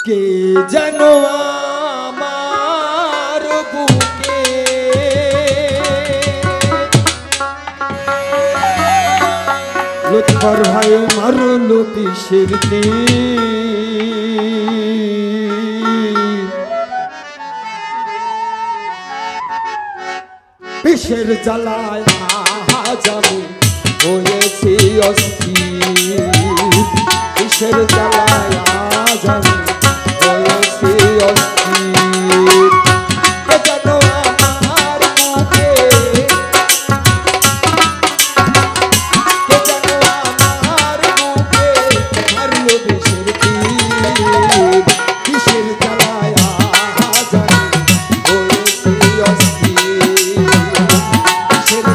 কে জানো আমার বুকে লুৎফর ভাই মারলো বিষের বিষের জ্বালায় আজ আমি হয়েছি অস্থির বিষের জ্বালায় আজ আমি হয়েছি অস্থির কে জানো আমার বুকে কে জানো আমার বুকে মারলো বিষের বিষের জ্বালায় আজ আমি হয়েছি অস্থির বিষের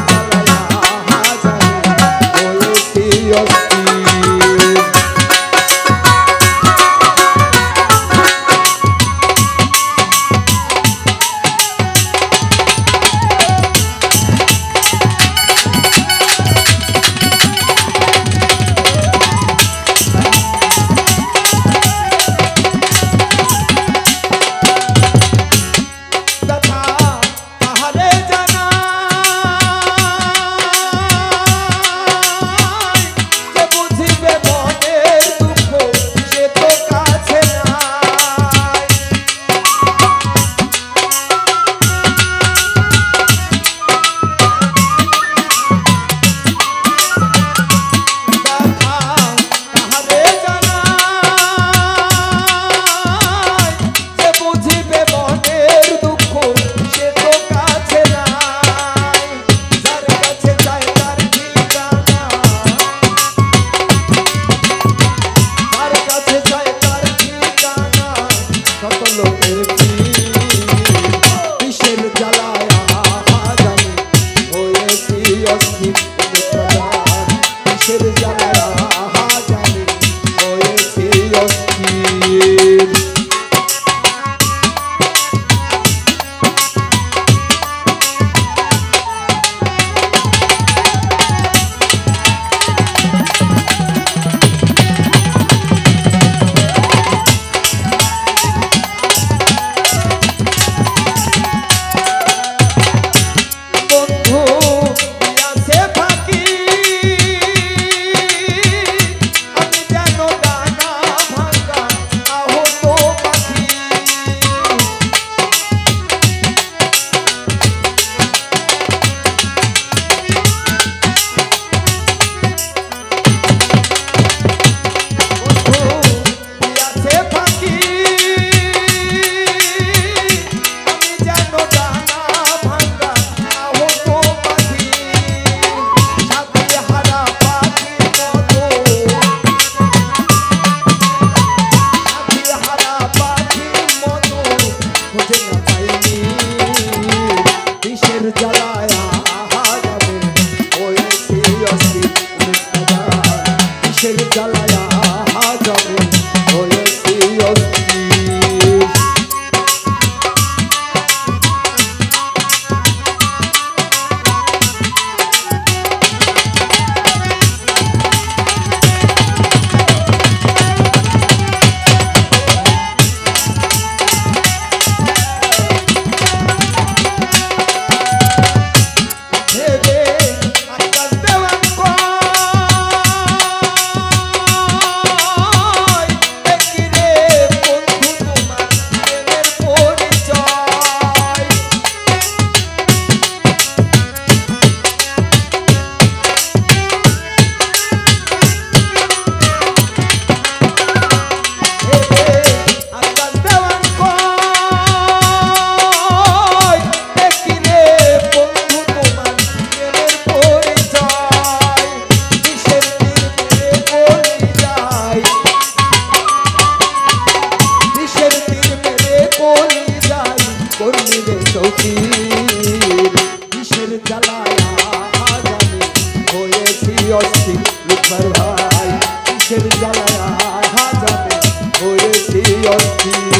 জ্বালায় আজ আমি হয়েছি অস্থির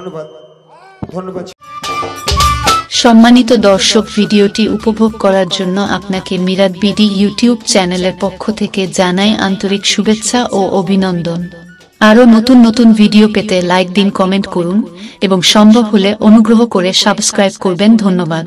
ধন্যবাদ ধন্যবাদ। সম্মানিত দর্শক, ভিডিওটি উপভোগ করার জন্য আপনাকে মিরাত বিডি ইউটিউব চ্যানেলের পক্ষ থেকে জানাই আন্তরিক শুভেচ্ছা ও অভিনন্দন। আরও নতুন নতুন ভিডিও পেতে লাইক দিন, কমেন্ট করুন এবং সম্ভব হলে অনুগ্রহ করে সাবস্ক্রাইব করবেন। ধন্যবাদ।